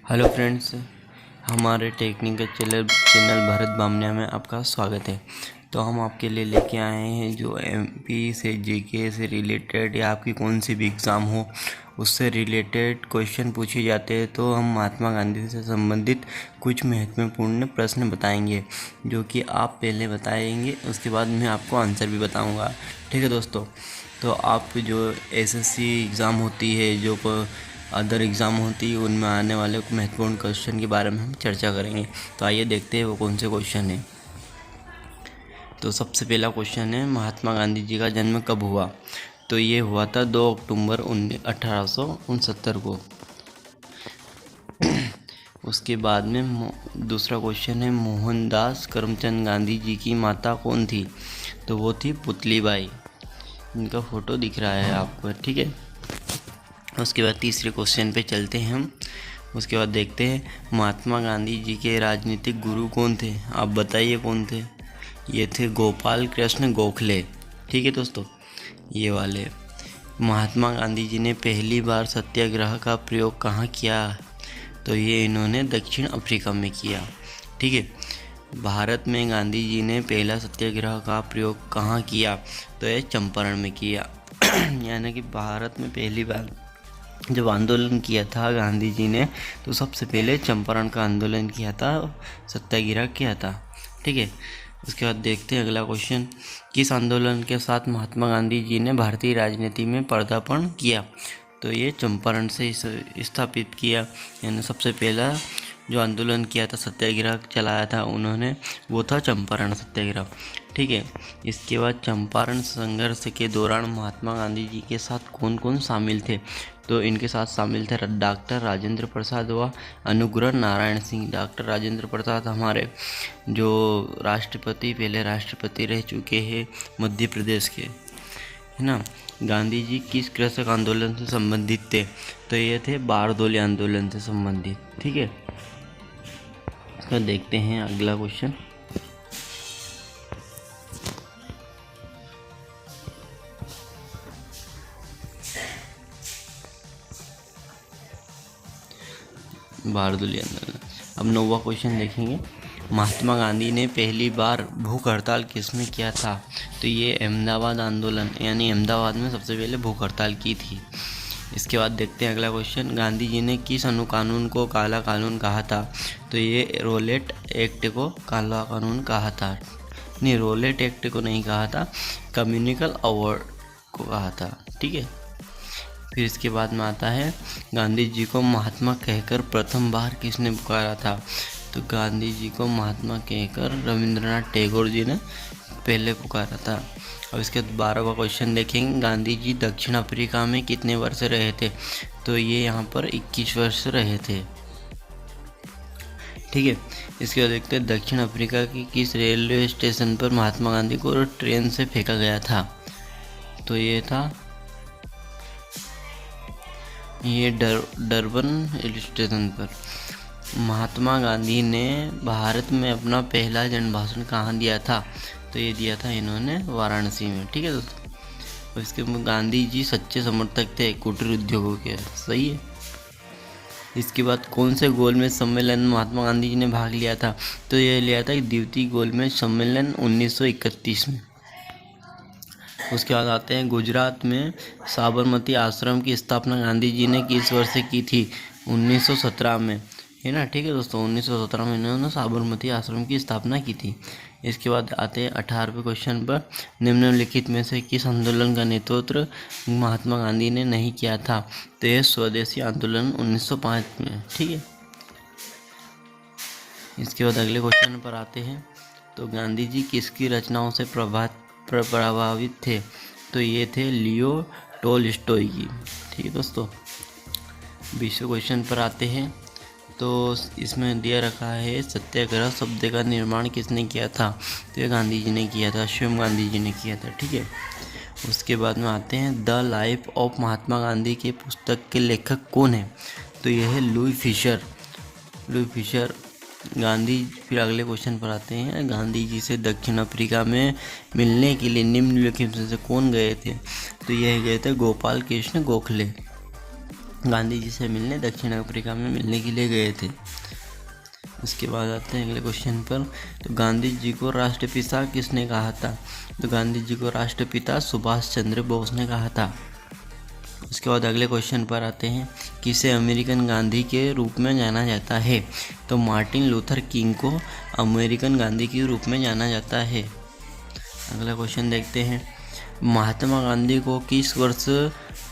Hello friends, हमारे technical channel Bharat Bamania में आपका स्वागत है। तो हम आपके लिए लेके आए हैं जो एमपी से जीके से रिलेटेड या आपकी कौन सी भी एग्ज़ाम हो उससे रिलेटेड क्वेश्चन पूछे जाते हैं। तो हम महात्मा गांधी से संबंधित कुछ महत्वपूर्ण प्रश्न बताएंगे जो कि आप पहले बताएंगे, उसके बाद मैं आपको आंसर भी बताऊंगा। ठीक है दोस्तों। तो आप जो एसएससी एग्ज़ाम होती है, जो अदर एग्ज़ाम होती है, उनमें आने वाले महत्वपूर्ण क्वेश्चन के बारे में हम चर्चा करेंगे। तो आइए देखते हैं वो कौन से क्वेश्चन हैं। तो सबसे पहला क्वेश्चन है, महात्मा गांधी जी का जन्म कब हुआ? तो ये हुआ था 2 अक्टूबर 1869 को। उसके बाद में दूसरा क्वेश्चन है, मोहनदास करमचंद गांधी जी की माता कौन थी? तो वो थी पुतलीबाई। इनका फ़ोटो दिख रहा है आपको, ठीक है। उसके बाद तीसरे क्वेश्चन पे चलते हैं हम। उसके बाद देखते हैं, महात्मा गांधी जी के राजनीतिक गुरु कौन थे? आप बताइए कौन थे? ये थे गोपाल कृष्ण गोखले। ठीक है दोस्तों, ये वाले। महात्मा गांधी जी ने पहली बार सत्याग्रह का प्रयोग कहाँ किया? तो ये इन्होंने दक्षिण अफ्रीका में किया। ठीक है। भारत में गांधी जी ने पहला सत्याग्रह का प्रयोग कहाँ किया? तो ये चंपारण में किया। यानी कि भारत में पहली बार जब आंदोलन किया था गांधी जी ने, तो सबसे पहले चंपारण का आंदोलन किया था, सत्याग्रह किया था। ठीक है। उसके बाद देखते हैं अगला क्वेश्चन, किस आंदोलन के साथ महात्मा गांधी जी ने भारतीय राजनीति में पदार्पण किया? तो ये चंपारण से स्थापित किया। यानी सबसे पहला जो आंदोलन किया था, सत्याग्रह चलाया था उन्होंने, वो था चंपारण सत्याग्रह। ठीक है। इसके बाद चंपारण संघर्ष के दौरान महात्मा गांधी जी के साथ कौन कौन शामिल थे? तो इनके साथ शामिल थे डॉक्टर राजेंद्र प्रसाद व अनुग्रह नारायण सिंह। डॉक्टर राजेंद्र प्रसाद हमारे जो राष्ट्रपति, पहले राष्ट्रपति रह चुके हैं मध्य प्रदेश के, है ना। गांधी जी किस कृषक आंदोलन से संबंधित थे? तो ये थे बारदोली आंदोलन से संबंधित। ठीक है। तो देखते हैं अगला क्वेश्चन। बारदोली आंदोलन। अब 9वां क्वेश्चन देखेंगे, महात्मा गांधी ने पहली बार भूख हड़ताल किस में किया था? तो ये अहमदाबाद आंदोलन, यानी अहमदाबाद में सबसे पहले भूख हड़ताल की थी। इसके बाद देखते हैं अगला क्वेश्चन, गांधी जी ने किस अनुकानून को काला कानून कहा था? तो ये रोलेट एक्ट को काला कानून कहा था। नहीं, रोलेट एक्ट को नहीं कहा था, कम्युनिकल अवार्ड को कहा था। ठीक है। फिर इसके बाद में आता है, गांधी जी को महात्मा कहकर प्रथम बार किसने पुकारा था? तो गांधी जी को महात्मा कहकर रविंद्रनाथ टैगोर जी ने पहले पुकारा था। अब इसके 12वां क्वेश्चन देखेंगे, गांधी जी दक्षिण अफ्रीका में कितने वर्ष रहे थे? तो ये यहाँ पर 21 वर्ष रहे थे। ठीक है। इसके बाद देखते हैं, दक्षिण अफ्रीका की किस रेलवे स्टेशन पर महात्मा गांधी को ट्रेन से फेंका गया था? तो ये था डरबन रेलवे स्टेशन पर। महात्मा गांधी ने भारत में अपना पहला जन भाषण कहाँ दिया था? तो ये दिया था इन्होंने वाराणसी में। ठीक है दोस्तों। और इसके गांधी जी सच्चे समर्थक थे कुटीर उद्योगों के। सही है। इसके बाद कौन से गोलमेज सम्मेलन में महात्मा गांधी जी ने भाग लिया था? तो ये लिया था द्वितीय गोलमेज सम्मेलन 1931 में। उसके बाद आते हैं, गुजरात में साबरमती आश्रम की स्थापना गांधी जी ने किस वर्ष से की थी? 1917 में, है ना। ठीक है दोस्तों, 1917 में इन्होंने साबरमती आश्रम की स्थापना की थी। इसके बाद आते हैं 18वें क्वेश्चन पर, निम्नलिखित में से किस आंदोलन का नेतृत्व महात्मा गांधी ने नहीं किया था? तो यह स्वदेशी आंदोलन 1905 में। ठीक है। इसके बाद अगले क्वेश्चन पर आते हैं, तो गांधी जी किसकी रचनाओं से प्रभावित थे? तो ये थे लियो टोल्स्टॉय की। ठीक है दोस्तों। 20वें क्वेश्चन पर आते हैं, तो इसमें दिया रखा है, सत्याग्रह शब्द का निर्माण किसने किया था? तो ये गांधी जी ने किया था, स्वयं गांधी जी ने किया था। ठीक है। उसके बाद में आते हैं, the life of Mahatma Gandhi के पुस्तक के लेखक कौन है? तो यह है लुई फिशर। गांधी, फिर अगले क्वेश्चन पर आते हैं, गांधी जी से दक्षिण अफ्रीका में मिलने के लिए निम्नलिखित में से कौन गए थे? तो यह गए थे गोपाल कृष्ण गोखले। गांधी जी से मिलने दक्षिण अफ्रीका में मिलने के लिए गए थे। उसके बाद आते हैं अगले क्वेश्चन पर। तो गांधी जी को राष्ट्रपिता किसने कहा था? तो गांधी जी को राष्ट्रपिता सुभाष चंद्र बोस ने कहा था। उसके बाद अगले क्वेश्चन पर आते हैं, किसे अमेरिकन गांधी के रूप में जाना जाता है? तो मार्टिन लूथर किंग को अमेरिकन गांधी के रूप में जाना जाता है। अगला क्वेश्चन देखते हैं, महात्मा गांधी को किस वर्ष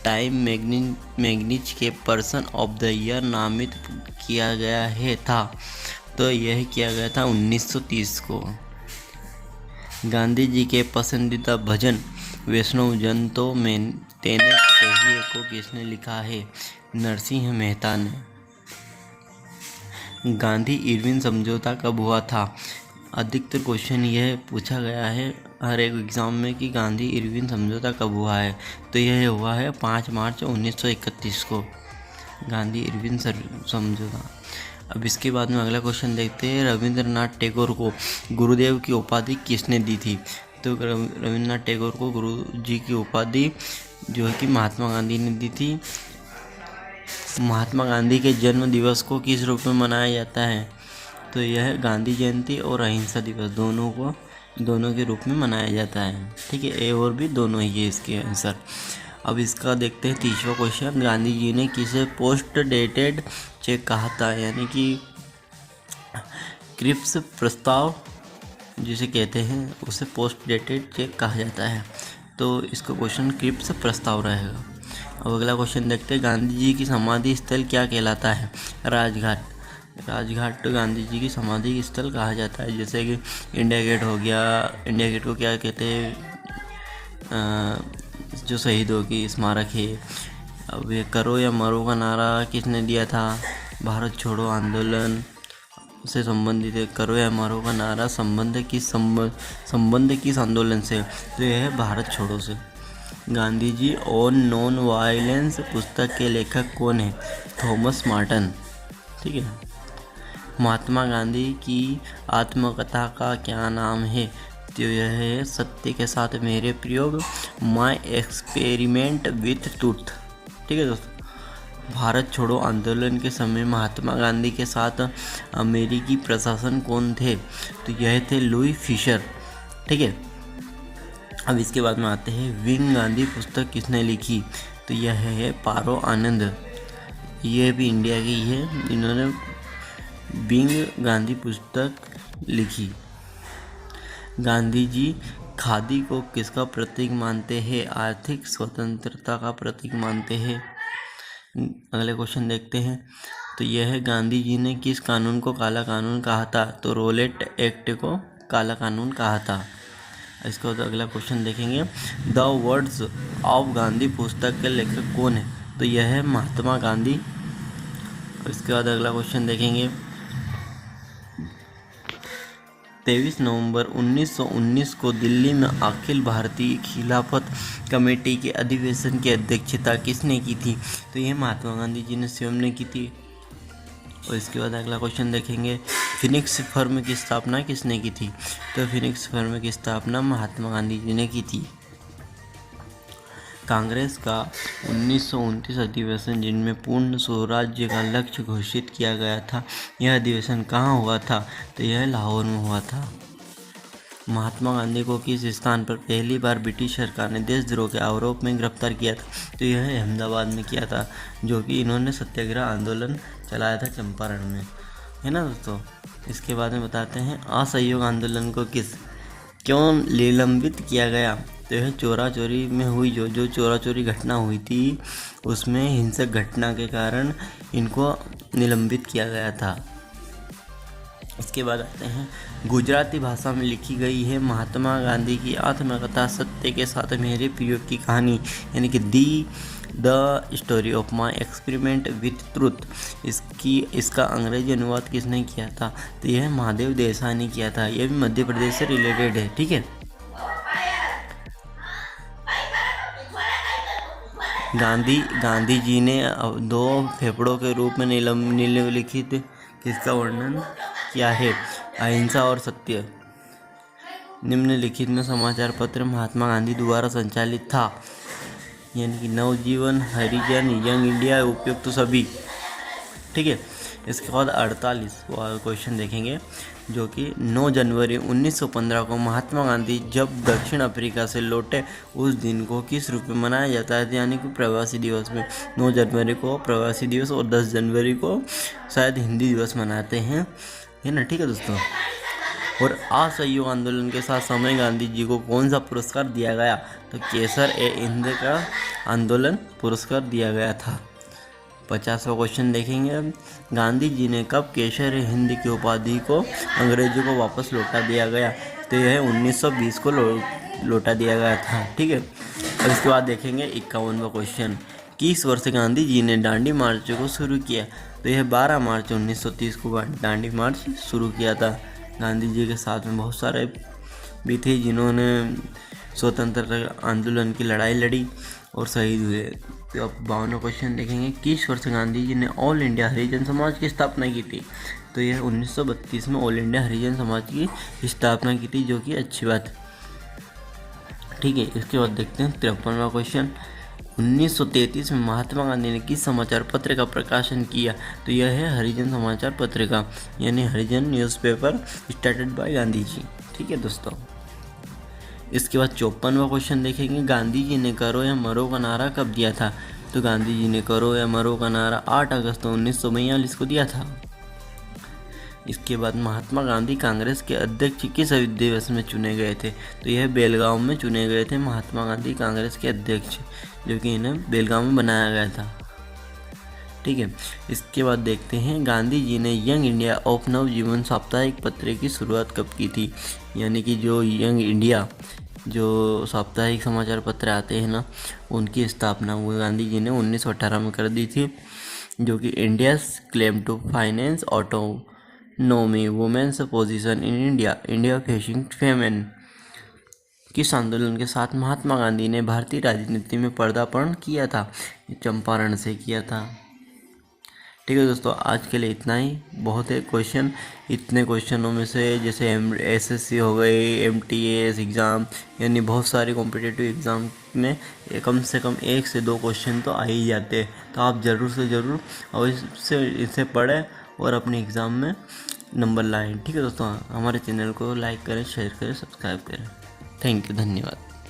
टाइम मैगजीन के पर्सन ऑफ द ईयर नामित किया गया है था? तो यह किया गया था 1930 को। गांधी जी के पसंदीदा भजन वैष्णव जन तो मैं तेने कहिए को किसने लिखा है? नरसिंह मेहता ने। गांधी इरविन समझौता कब हुआ था? अधिकतर क्वेश्चन यह पूछा गया है हर एक एग्ज़ाम में कि गांधी इरविन समझौता कब हुआ है। तो यह हुआ है 5 मार्च 1931 को, गांधी इरविन समझौता। अब इसके बाद में अगला क्वेश्चन देखते हैं, रविंद्रनाथ टैगोर को गुरुदेव की उपाधि किसने दी थी? तो रविंद्रनाथ टैगोर को गुरु जी की उपाधि जो है कि महात्मा गांधी ने दी थी। महात्मा गांधी के जन्म दिवस को किस रूप में मनाया जाता है? तो यह गांधी जयंती और अहिंसा दिवस दोनों के रूप में मनाया जाता है। ठीक है, ए और बी दोनों ही है इसके आंसर। अब इसका देखते हैं 30वां क्वेश्चन, गांधी जी ने किसे पोस्ट डेटेड चेक कहा था? यानी कि क्रिप्स प्रस्ताव जिसे कहते हैं उसे पोस्ट डेटेड चेक कहा जाता है। तो इसका क्वेश्चन क्रिप्स प्रस्ताव रहेगा। अब अगला क्वेश्चन देखते हैं, गांधी जी की समाधि स्थल क्या कहलाता है? राजघाट। राजघाट गांधी जी की समाधि स्थल कहा जाता है। जैसे कि इंडिया गेट हो गया, इंडिया गेट को क्या कहते हैं, जो शहीदों की स्मारक है। अब ये करो या मरो का नारा किसने दिया था? भारत छोड़ो आंदोलन से संबंधित है। करो या मरो का नारा संबंध किस आंदोलन से? तो यह है भारत छोड़ो से। Gandhi ji on non violence पुस्तक के लेखक कौन है? Thomas Marton. ठीक है। महात्मा गांधी की आत्मकथा का क्या नाम है? तो यह है सत्य के साथ मेरे प्रयोग, माय एक्सपेरिमेंट विथ ट्रूथ। ठीक है दोस्तों, भारत छोड़ो आंदोलन के समय महात्मा गांधी के साथ अमेरिकी प्रशासन कौन थे? तो यह थे लुई फिशर। ठीक है। अब इसके बाद में आते हैं, विंग गांधी पुस्तक किसने लिखी? तो यह है पारो आनंद। यह भी इंडिया की है, इन्होंने विंग गांधी पुस्तक लिखी। गांधी जी खादी को किसका प्रतीक मानते हैं? आर्थिक स्वतंत्रता का प्रतीक मानते हैं। अगले क्वेश्चन देखते हैं, तो यह है गांधी जी ने किस कानून को काला कानून कहा था? तो रोलेट एक्ट को काला कानून कहा था। इसके बाद अगला क्वेश्चन देखेंगे, द वर्ड्स ऑफ गांधी पुस्तक के लेखक कौन है? तो यह है महात्मा गांधी। इसके बाद अगला क्वेश्चन देखेंगे, 23 नवंबर 1919 को दिल्ली में अखिल भारतीय खिलाफत कमेटी के अधिवेशन की अध्यक्षता किसने की थी? तो ये महात्मा गांधी जी ने स्वयं ने की थी। और इसके बाद अगला क्वेश्चन देखेंगे, फिनिक्स फर्म की स्थापना किसने की थी? तो फिनिक्स फर्म की स्थापना महात्मा गांधी जी ने की थी। कांग्रेस का 1929 अधिवेशन जिनमें पूर्ण स्वराज्य का लक्ष्य घोषित किया गया था, यह अधिवेशन कहाँ हुआ था? तो यह लाहौर में हुआ था। महात्मा गांधी को किस स्थान पर पहली बार ब्रिटिश सरकार ने देशद्रोह के आरोप में गिरफ्तार किया था? तो यह अहमदाबाद में किया था, जो कि इन्होंने सत्याग्रह आंदोलन चलाया था चंपारण में, है ना दोस्तों। इसके बाद में बताते हैं, असहयोग आंदोलन को क्यों निलंबित किया गया? तो यह चोरा चोरी में हुई जो चोरा चोरी घटना हुई थी, उसमें हिंसक घटना के कारण इनको निलंबित किया गया था। इसके बाद आते हैं, गुजराती भाषा में लिखी गई है महात्मा गांधी की आत्मकथा सत्य के साथ मेरे प्रयोग की कहानी, यानी कि the story of my experiment with truth. इसका अंग्रेजी अनुवाद किसने किया था? तो यह महादेव देसाई ने किया था। यह भी मध्य प्रदेश से रिलेटेड है। ठीक है। गांधी जी ने 2 फेफड़ों के रूप में निम्नलिखित किसका वर्णन किया है? अहिंसा और सत्य। निम्नलिखित में समाचार पत्र महात्मा गांधी द्वारा संचालित था? यानी कि नवजीवन, हरिजन, यंग इंडिया, उपयुक्त तो सभी। ठीक है, इसके बाद 48वां क्वेश्चन देखेंगे, जो कि 9 जनवरी 1915 को महात्मा गांधी जब दक्षिण अफ्रीका से लौटे उस दिन को किस रूप में मनाया जाता है, यानी कि प्रवासी दिवस में। 9 जनवरी को प्रवासी दिवस और 10 जनवरी को शायद हिंदी दिवस मनाते हैं, है ना। ठीक है दोस्तों, और असहयोग आंदोलन के साथ समय गांधी जी को कौन सा पुरस्कार दिया गया, तो केसर-ए-हिंद का आंदोलन पुरस्कार दिया गया था। 50वां क्वेश्चन देखेंगे, गांधी जी ने कब केसर-ए-हिंद की उपाधि को अंग्रेजों को वापस लौटा दिया गया, तो यह 1920 को लौटा दिया गया था। ठीक है, और इसके बाद देखेंगे 51वां क्वेश्चन, किस वर्ष गांधी जी ने दांडी मार्च को शुरू किया, तो यह 12 मार्च 1930 को दांडी मार्च शुरू किया था। गांधी जी के साथ में बहुत सारे भी थे जिन्होंने स्वतंत्रता आंदोलन की लड़ाई लड़ी और शहीद हुए। तो अब 52वां क्वेश्चन देखेंगे, किस वर्ष गांधी जी ने ऑल इंडिया हरिजन समाज की स्थापना की थी, तो यह 1932 में ऑल इंडिया हरिजन समाज की स्थापना की थी, जो कि अच्छी बात है। ठीक है, इसके बाद देखते हैं 53वां क्वेश्चन, 1933 में महात्मा गांधी ने किस समाचार पत्र का प्रकाशन किया, तो यह है हरिजन समाचार पत्रिका, यानी हरिजन newspaper started by Gandhi ji. ठीक है दोस्तों, इसके बाद 54वां क्वेश्चन देखेंगे, गांधी जी ने करो या मरो का नारा कब दिया था, तो गांधी जी ने करो या मरो का नारा 8 अगस्त 1942 को दिया था। इसके बाद महात्मा गांधी कांग्रेस के अध्यक्ष किस दिवस में चुने गए थे, तो यह बेलगांव में चुने गए थे महात्मा गांधी कांग्रेस के अध्यक्ष, जो कि इन्हें बेलगांव में बनाया गया था। ठीक है, इसके बाद देखते हैं, गांधी जी ने यंग इंडिया ऑफ नवजीवन साप्ताहिक पत्र की शुरुआत कब की थी, यानी कि जो यंग इंडिया जो साप्ताहिक समाचार पत्र आते हैं ना, उनकी स्थापना वो गांधी जी ने 1918 में कर दी थी, जो कि India's claim to finance autonomy, women's position in India, India facing famine. किस आंदोलन के साथ महात्मा गांधी ने भारतीय राजनीति में पदार्पण किया था, चंपारण से किया था। ठीक है दोस्तों, आज के लिए इतना ही, बहुत है क्वेश्चन। इतने क्वेश्चनों में से जैसे एसएससी हो गई, एमटीएस एग्ज़ाम, यानी बहुत सारे कॉम्पिटिटिव एग्ज़ाम में कम से कम 1 से 2 क्वेश्चन तो आ ही जाते हैं। तो आप ज़रूर से ज़रूर और इसे पढ़ें और अपने एग्ज़ाम में नंबर लाएं। ठीक है दोस्तों, हमारे चैनल को लाइक करें, शेयर करें, सब्सक्राइब करें। थैंक यू, धन्यवाद।